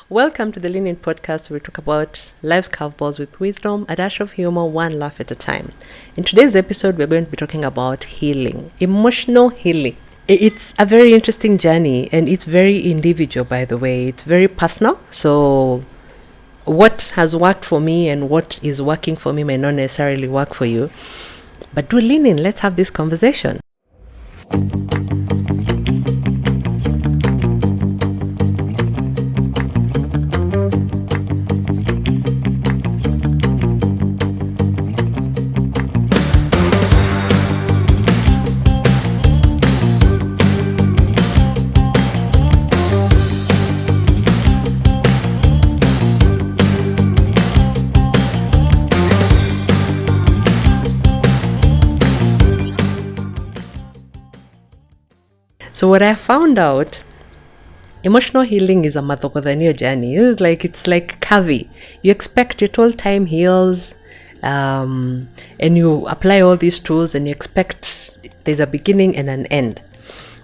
Welcome to the Lean In podcast, where we talk about life's curveballs with wisdom, a dash of humor, one laugh at a time. In today's episode, we're going to be talking about healing, emotional healing. It's a very interesting journey, and it's very individual, by the way. It's very personal. So what has worked for me and what is working for me may not necessarily work for you. But do lean in. Let's have this conversation. So what I found out, emotional healing is a mathokodhanio journey. It's like curvy. You expect it all time heals, and you apply all these tools and you expect there's a beginning and an end.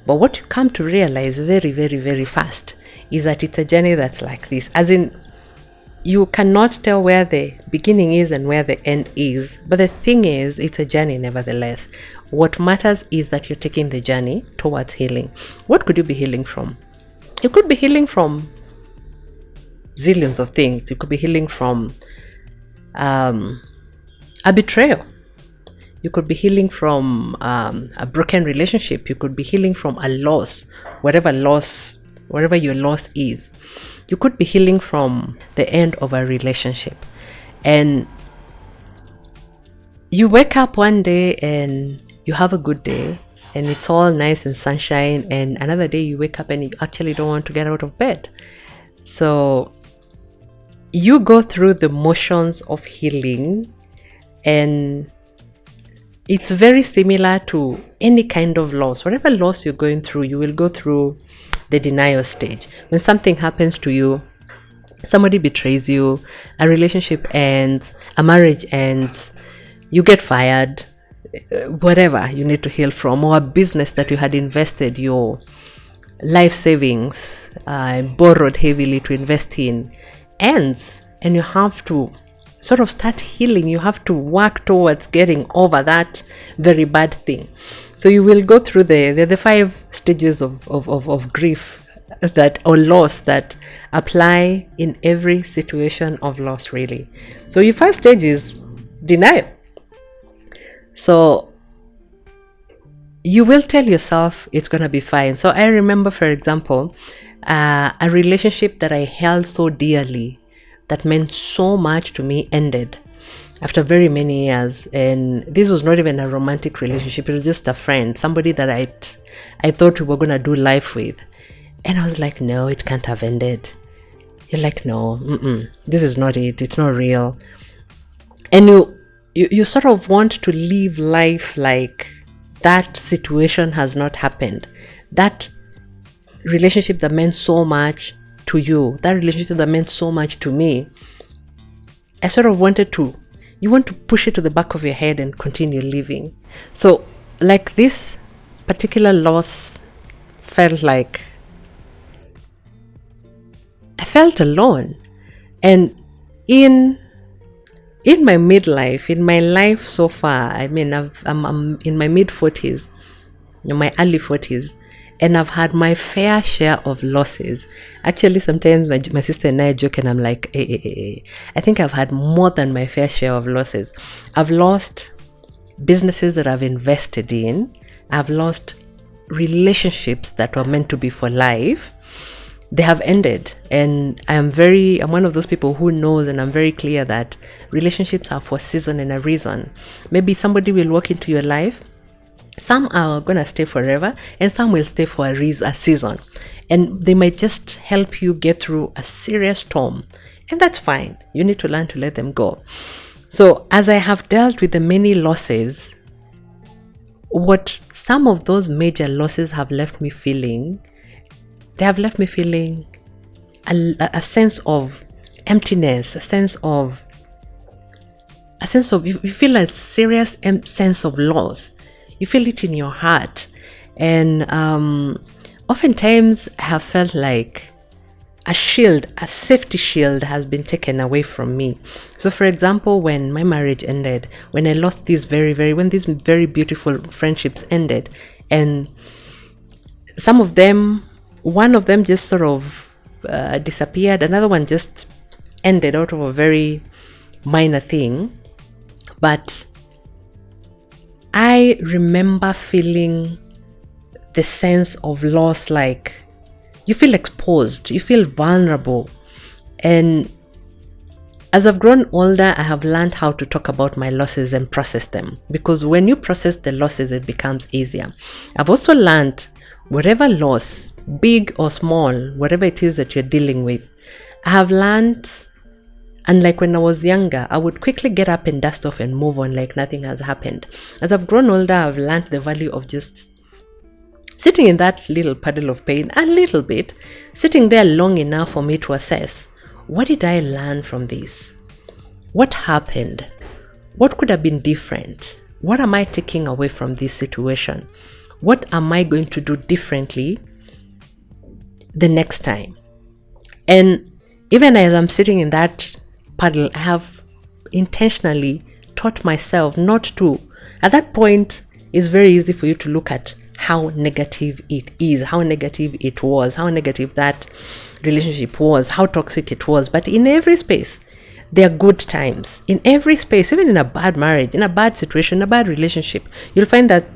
But what you come to realize very, very, very fast is that it's a journey that's like this. As in, you cannot tell where the beginning is and where the end is. But the thing is, it's a journey nevertheless. What matters is that you're taking the journey towards healing. What could you be healing from? You could be healing from zillions of things. You could be healing from a betrayal. You could be healing from a broken relationship. You could be healing from a loss, whatever your loss is. You could be healing from the end of a relationship. And you wake up one day and you have a good day and it's all nice and sunshine, and another day you wake up and you actually don't want to get out of bed. So you go through the motions of healing, and it's very similar to any kind of loss. Whatever loss you're going through, you will go through the denial stage. When something happens to you, somebody betrays you, a relationship ends, a marriage ends, you get fired, whatever you need to heal from, or a business that you had invested your life savings, borrowed heavily to invest in, ends, and you have to sort of start healing. You have to work towards getting over that very bad thing. So you will go through the 5 stages of grief or loss that apply in every situation of loss, really. So your first stage is denial. So you will tell yourself it's going to be fine. So I remember, for example, a relationship that I held so dearly, that meant so much to me, ended after very many years. And this was not even a romantic relationship. It was just a friend, somebody that I thought we were going to do life with. And I was like, no, it can't have ended. You're like, no, this is not it. It's not real. And you sort of want to live life like that situation has not happened. That relationship that meant so much to you, that relationship that meant so much to me, I sort of you want to push it to the back of your head and continue living. So like this particular loss felt like I felt alone. And in my midlife, in my life so far, I mean, I'm in my mid-40s, in my early 40s, and I've had my fair share of losses. Actually, sometimes my sister and I joke, and I'm like, I think I've had more than my fair share of losses. I've lost businesses that I've invested in. I've lost relationships that were meant to be for life. They have ended, and I'm one of those people who knows, and I'm very clear that relationships are for a season and a reason. Maybe somebody will walk into your life. Some are gonna stay forever, and some will stay for a season, and they might just help you get through a serious storm, and that's fine. You need to learn to let them go. So as I have dealt with the many losses, what some of those major losses have left me feeling, they have left me feeling a sense of emptiness, a sense of you feel a serious sense of loss. You feel it in your heart. And oftentimes I have felt like a shield, a safety shield has been taken away from me. So for example, when my marriage ended, when I lost these when these very beautiful friendships ended, and some of them, one of them just sort of disappeared, another one just ended out of a very minor thing. But I remember feeling the sense of loss, like you feel exposed, you feel vulnerable. And as I've grown older, I have learned how to talk about my losses and process them, because when you process the losses, it becomes easier. I've also learned whatever loss, big or small, whatever it is that you're dealing with, I have learned. And like when I was younger, I would quickly get up and dust off and move on like nothing has happened. As I've grown older, I've learned the value of just sitting in that little puddle of pain a little bit, sitting there long enough for me to assess, what did I learn from this? What happened? What could have been different? What am I taking away from this situation? What am I going to do differently the next time? And even as I'm sitting in that puddle, I have intentionally taught myself not to. At that point, it's very easy for you to look at how negative it is, how negative it was, how negative that relationship was, how toxic it was. But in every space, there are good times. In every space, even in a bad marriage, in a bad situation, a bad relationship, you'll find that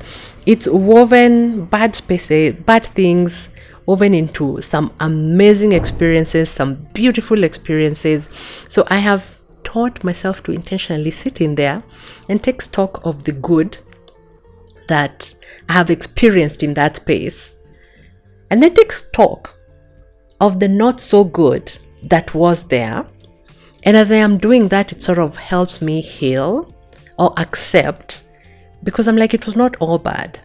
it's woven, bad spaces, bad things, woven into some amazing experiences, some beautiful experiences. So I have taught myself to intentionally sit in there and take stock of the good that I have experienced in that space, and then take stock of the not so good that was there. And as I am doing that, it sort of helps me heal or accept, because I'm like, it was not all bad.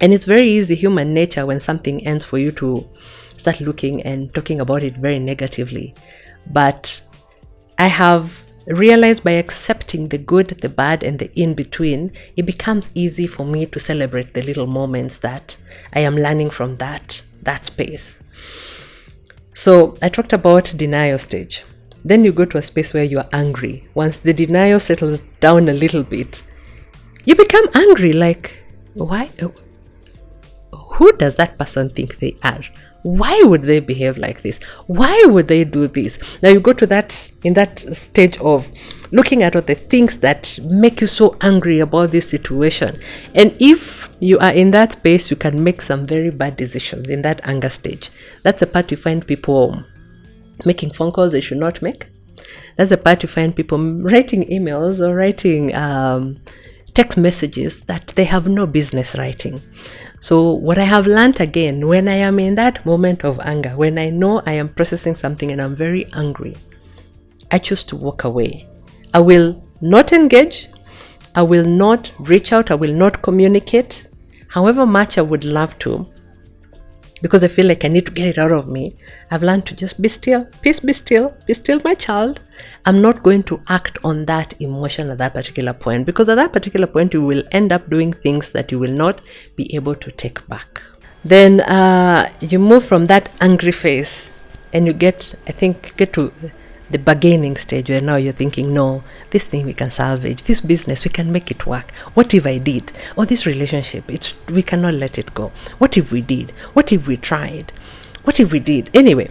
And it's very easy, human nature, when something ends, for you to start looking and talking about it very negatively. But I have realized by accepting the good, the bad, and the in-between, it becomes easy for me to celebrate the little moments that I am learning from that space. So I talked about denial stage. Then you go to a space where you are angry. Once the denial settles down a little bit, you become angry, like, why? Who does that person think they are? Why would they behave like this? Why would they do this? Now you go to that, in that stage of looking at all the things that make you so angry about this situation. And if you are in that space, you can make some very bad decisions in that anger stage. That's the part you find people making phone calls they should not make. That's the part you find people writing emails or writing text messages that they have no business writing. So what I have learned again, when I am in that moment of anger, when I know I am processing something and I'm very angry, I choose to walk away. I will not engage. I will not reach out. I will not communicate, however much I would love to, because I feel like I need to get it out of me. I've learned to just be still. Peace, be still. Be still, my child. I'm not going to act on that emotion at that particular point, because at that particular point, you will end up doing things that you will not be able to take back. Then you move from that angry phase and you get to the bargaining stage, where now you're thinking, no, this thing we can salvage, this business, we can make it work. What if I did? Or this relationship, we cannot let it go. What if we did? What if we tried? What if we did? Anyway,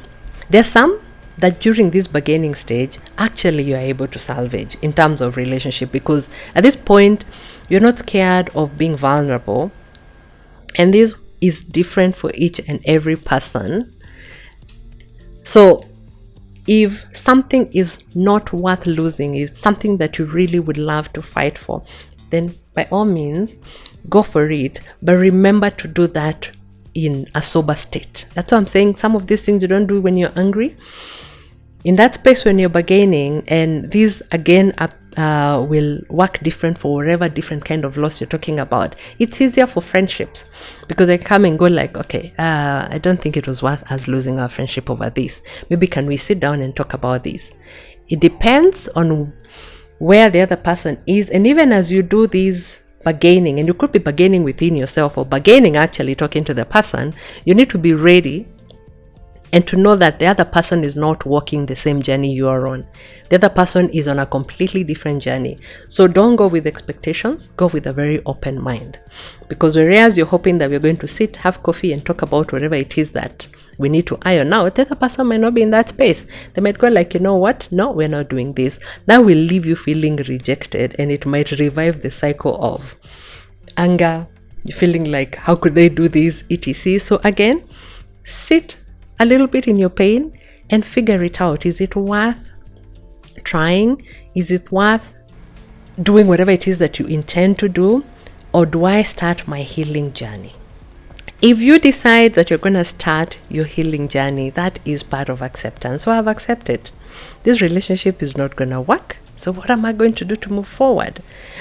there's some that during this bargaining stage, actually you are able to salvage in terms of relationship, because at this point, you're not scared of being vulnerable. And this is different for each and every person. So if something is not worth losing, if something that you really would love to fight for, then by all means, go for it. But remember to do that in a sober state. That's what I'm saying. Some of these things you don't do when you're angry. In that space when you're bargaining, and these again will work different for whatever different kind of loss you're talking about. It's easier for friendships, because they come and go like, okay, I don't think it was worth us losing our friendship over this. Maybe can we sit down and talk about this? It depends on where the other person is. And even as you do these bargaining, and you could be bargaining within yourself or bargaining actually talking to the person, you need to be ready and to know that the other person is not walking the same journey you are on. The other person is on a completely different journey. So don't go with expectations, go with a very open mind. Because whereas you're hoping that we're going to sit, have coffee, and talk about whatever it is that we need to iron out, the other person might not be in that space. They might go like, you know what? No, we're not doing this. That will leave you feeling rejected, and it might revive the cycle of anger, feeling like, how could they do this, etc. So again, sit a little bit in your pain and figure it out. Is it worth trying? Is it worth doing whatever it is that you intend to do? Or do I start my healing journey? If you decide that you're going to start your healing journey, that is part of acceptance. So I've accepted this relationship is not going to work. So what am I going to do to move forward?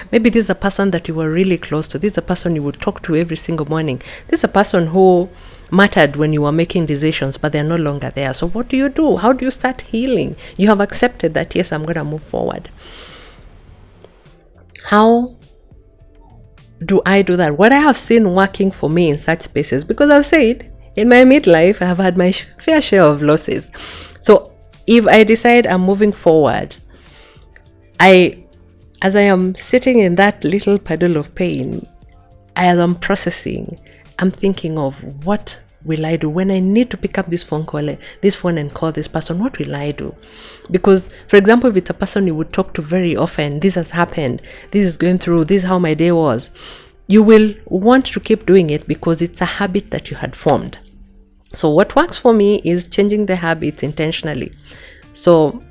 Maybe this is a person that you were really close to. This is a person you would talk to every single morning. This is a person who mattered when you were making decisions, but they're no longer there. So what do you do? How do you start healing? You have accepted that, yes, I'm going to move forward. How do I do that? What I have seen working for me in such spaces, because I've said in my midlife, I have had my fair share of losses. So if I decide I'm moving forward, as I am sitting in that little puddle of pain, as I'm processing, I'm thinking of what will I do when I need to pick up this phone and call this person. What will I do? Because, for example, if it's a person you would talk to very often, this has happened, this is going through, this is how my day was, you will want to keep doing it because it's a habit that you had formed. So what works for me is changing the habits intentionally. So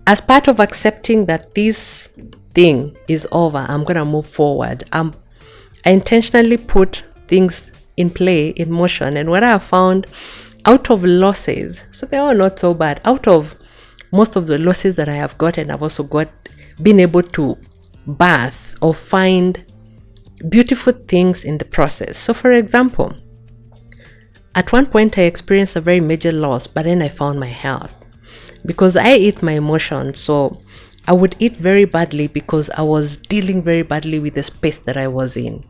as part of accepting that this thing is over, I'm going to move forward. I intentionally put things in play, in motion. And what I have found out of losses, so they're all not so bad. Out of most of the losses that I have gotten, I've also been able to birth or find beautiful things in the process. So for example, at one point I experienced a very major loss, but then I found my health. Because I eat my emotions, so I would eat very badly because I was dealing very badly with the space that I was in.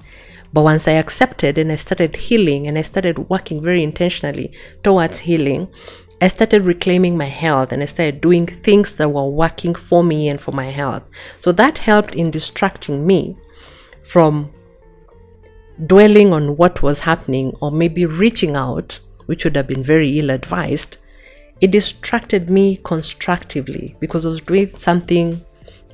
But once I accepted and I started healing and I started working very intentionally towards healing, I started reclaiming my health and I started doing things that were working for me and for my health. So that helped in distracting me from dwelling on what was happening or maybe reaching out, which would have been very ill-advised. It distracted me constructively because I was doing something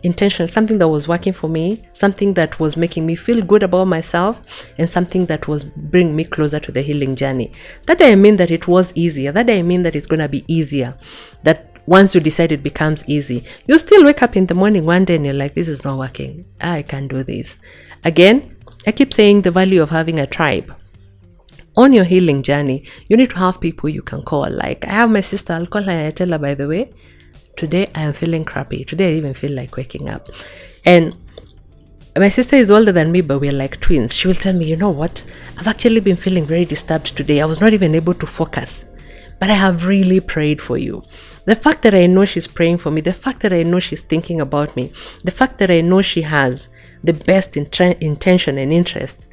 intentional, something that was working for me, something that was making me feel good about myself, and something that was bringing me closer to the healing journey. That doesn't mean that it was easier. That doesn't mean that it's going to be easier. That once you decide it becomes easy. You still wake up in the morning one day and you're like, this is not working. I can't do this. Again, I keep saying the value of having a tribe. On your healing journey, you need to have people you can call. Like, I have my sister, I'll call her and I tell her, by the way, today I am feeling crappy. Today I even feel like waking up. And my sister is older than me, but we're like twins. She will tell me, you know what? I've actually been feeling very disturbed today. I was not even able to focus. But I have really prayed for you. The fact that I know she's praying for me, the fact that I know she's thinking about me, the fact that I know she has the best intention and interest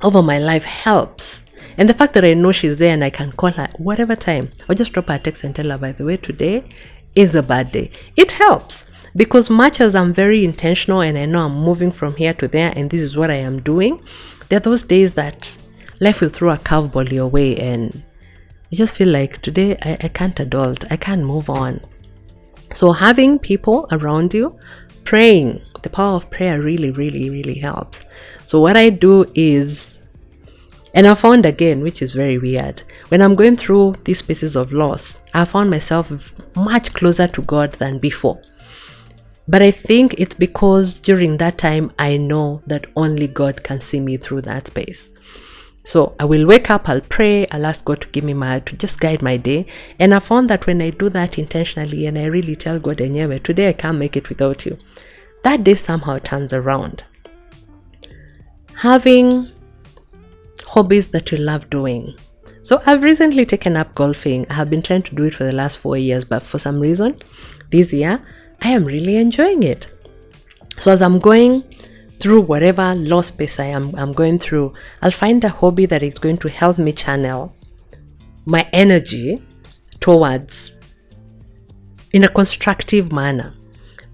over my life helps. And the fact that I know she's there and I can call her whatever time, or just drop her a text and tell her, by the way, today is a bad day. It helps because much as I'm very intentional and I know I'm moving from here to there and this is what I am doing, there are those days that life will throw a curveball your way and you just feel like today I can't adult, I can't move on. So having people around you, praying, the power of prayer really, really, really helps. So what I do is, and I found again, which is very weird, when I'm going through these spaces of loss, I found myself much closer to God than before. But I think it's because during that time, I know that only God can see me through that space. So I will wake up, I'll pray, I'll ask God to give me to just guide my day. And I found that when I do that intentionally and I really tell God, anyway, today I can't make it without you, that day somehow turns around. Having hobbies that you love doing. So I've recently taken up golfing. I have been trying to do it for the last 4 years, but for some reason, this year, I am really enjoying it. So as I'm going through whatever loss space I'm going through, I'll find a hobby that is going to help me channel my energy towards in a constructive manner.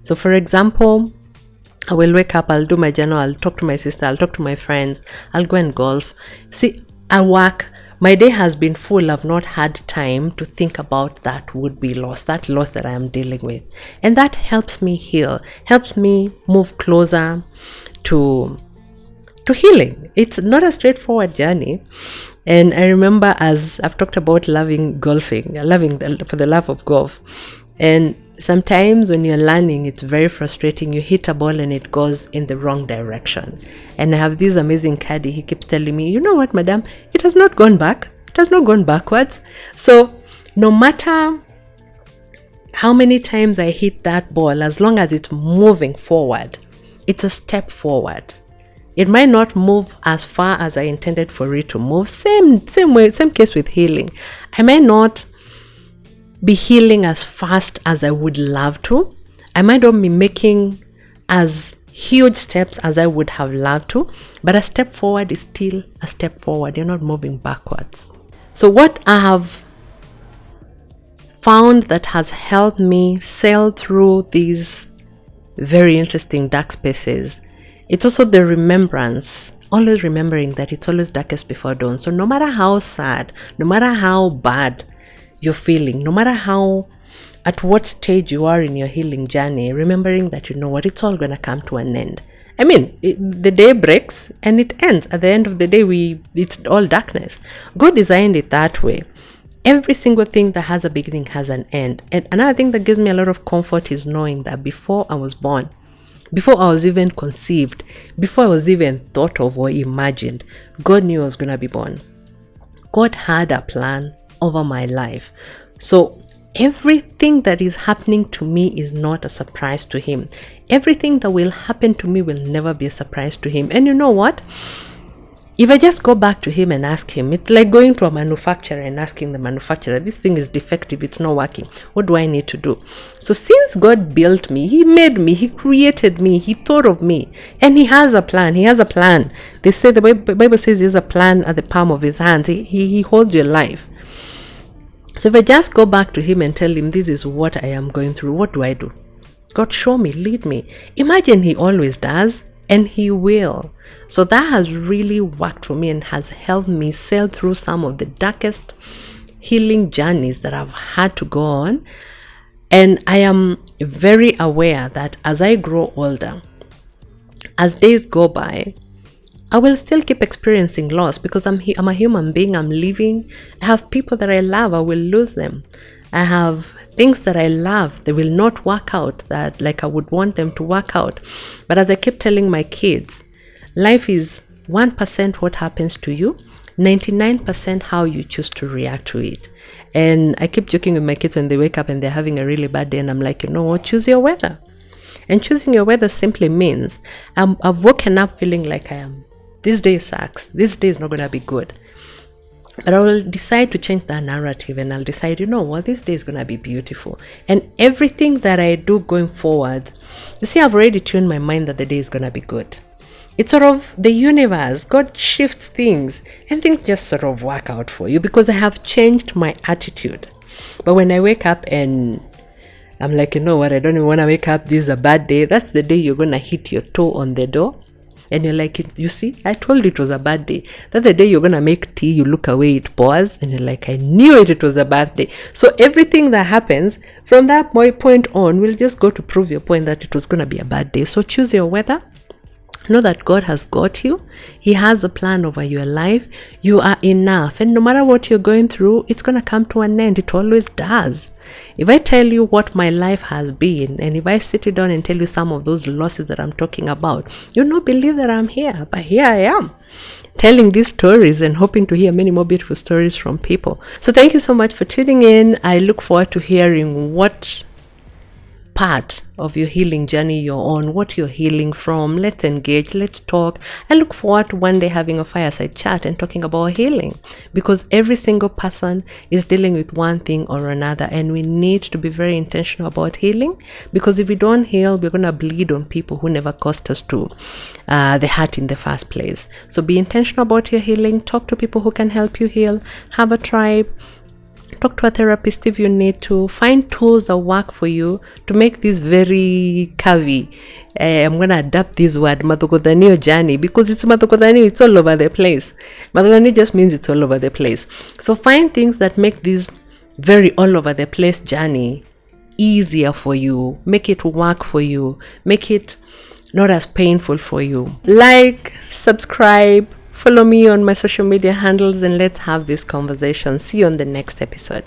So for example, I will wake up, I'll do my journal, I'll talk to my sister, I'll talk to my friends, I'll go and golf. See, I work, my day has been full. I've not had time to think about that would-be loss, that loss that I am dealing with. And that helps me heal, helps me move closer to healing. It's not a straightforward journey. And I remember, as I've talked about loving golfing, for the love of golf. And sometimes when you're learning, it's very frustrating. You hit a ball and it goes in the wrong direction. And I have this amazing caddy. He keeps telling me, you know what, madam, it has not gone back. It has not gone backwards. So no matter how many times I hit that ball, as long as it's moving forward, it's a step forward. It might not move as far as I intended for it to move. Same case with healing. I might not be healing as fast as I would love to. I might not be making as huge steps as I would have loved to, but a step forward is still a step forward. You're not moving backwards. So what I have found that has helped me sail through these very interesting dark spaces, it's also the remembrance, always remembering that it's always darkest before dawn. So no matter how sad, no matter how bad you're feeling, no matter how, at what stage you are in your healing journey, remembering that, you know what, it's all going to come to an end. I mean, the day breaks and it ends. At the end of the day, it's all darkness. God designed it that way. Every single thing that has a beginning has an end. And another thing that gives me a lot of comfort is knowing that before I was born, before I was even conceived, before I was even thought of or imagined, God knew I was going to be born. God had a plan over my life. So everything that is happening to me is not a surprise to him. Everything that will happen to me will never be a surprise to him. And you know what? If I just go back to him and ask him, it's like going to a manufacturer and asking the manufacturer, this thing is defective, it's not working. What do I need to do? So since God built me, he made me, he created me, he thought of me, and he has a plan. He has a plan. They say, the Bible says he has a plan at the palm of his hands. He holds your life. So if I just go back to him and tell him, this is what I am going through, what do I do? God, show me, lead me. Imagine he always does, and he will. So that has really worked for me and has helped me sail through some of the darkest healing journeys that I've had to go on. And I am very aware that as I grow older, as days go by, I will still keep experiencing loss because I'm a human being. I'm living. I have people that I love. I will lose them. I have things that I love. They will not work out that like I would want them to work out. But as I keep telling my kids, life is 1% what happens to you, 99% how you choose to react to it. And I keep joking with my kids when they wake up and they're having a really bad day, and I'm like, you know what, choose your weather. And choosing your weather simply means I've woken up feeling like this day sucks, this day is not going to be good. But I will decide to change that narrative, and I'll decide, you know what, this day is going to be beautiful. And everything that I do going forward, you see, I've already tuned my mind that the day is going to be good. It's sort of the universe. God shifts things and things just sort of work out for you because I have changed my attitude. But when I wake up and I'm like, you know what, I don't even want to wake up, this is a bad day, that's the day you're going to hit your toe on the door. And you're like, you see, I told you it was a bad day. That's the day you're going to make tea, you look away, it pours, and you're like, I knew it was a bad day. So everything that happens from that point on will just go to prove your point that it was going to be a bad day. So choose your weather. Know that God has got you. He has a plan over your life. You are enough. And no matter what you're going through, it's going to come to an end. It always does. If I tell you what my life has been, and if I sit you down and tell you some of those losses that I'm talking about, you'll not believe that I'm here. But here I am, telling these stories and hoping to hear many more beautiful stories from people. So thank you so much for tuning in. I look forward to hearing what part of your healing journey you're on, what you're healing from. Let's engage, let's talk. I look forward to one day having a fireside chat and talking about healing, because every single person is dealing with one thing or another, and we need to be very intentional about healing, because if we don't heal, we're going to bleed on people who never caused us to the hurt in the first place. So be intentional about your healing. Talk to people who can help you heal. Have a tribe. Talk to a therapist if you need to. Find tools that work for you to make this very curvy. I'm going to adapt this word, mathogodhanio journey, because it's mathogodhanio, it's all over the place. Mathogodhanio just means it's all over the place. So find things that make this very all over the place journey easier for you. Make it work for you. Make it not as painful for you. Like, subscribe, follow me on my social media handles, and let's have this conversation. See you on the next episode.